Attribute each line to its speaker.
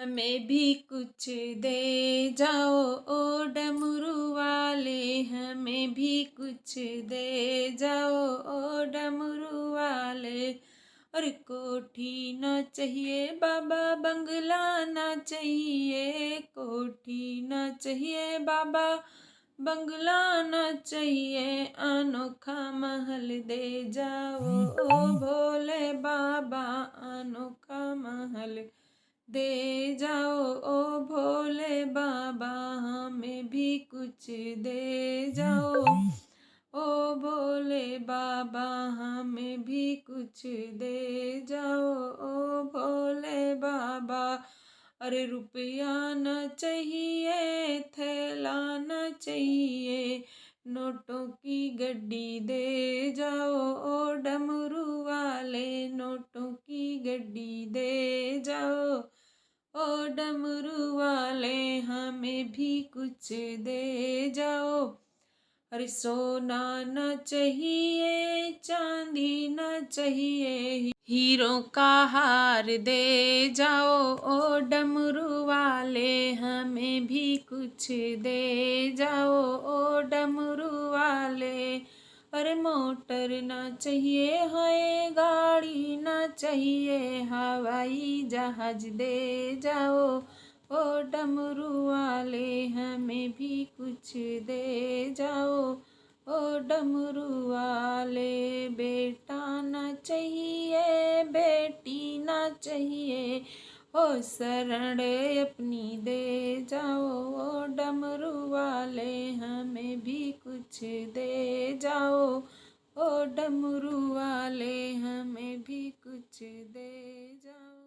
Speaker 1: हमें भी कुछ दे जाओ ओ डमरू वाले, हमें भी कुछ दे जाओ ओ डमरू वाले। और कोठी ना चाहिए बाबा, बंगला ना चाहिए, कोठी ना चाहिए बाबा, बंगला ना चाहिए, अनोखा महल दे जाओ ओ भोले बाबा, अनोखा महल दे जाओ ओ भोले बाबा, हमें भी कुछ दे जाओ ओ भोले बाबा, हमें भी कुछ दे जाओ ओ भोले बाबा। अरे रुपया न चाहिए, थैला न चाहिए, नोटों की गड्डी दे जाओ ओ डमरू वाले, नोटों की गड्डी दे जाओ ओ डमरू वाले, हमें भी कुछ दे जाओ। अरे सोना न चाहिए, चांदी न चाहिए, हीरों का हार दे जाओ ओ डमरू वाले, हमें भी कुछ दे जाओ ओ डमरू वाले। अरे मोटर ना चाहिए, है गाड़ी ना चाहिए, हवाई जहाज दे जाओ ओ डमरू वाले, हमें भी कुछ दे जाओ ओ डमरू वाले। बेटा ना चाहिए, बेटी ना चाहिए, ओ शरण अपनी दे जाओ ओ डमरू वाले, हमें भी कुछ दे जाओ ओ डमरू वाले, हमें भी कुछ दे जाओ।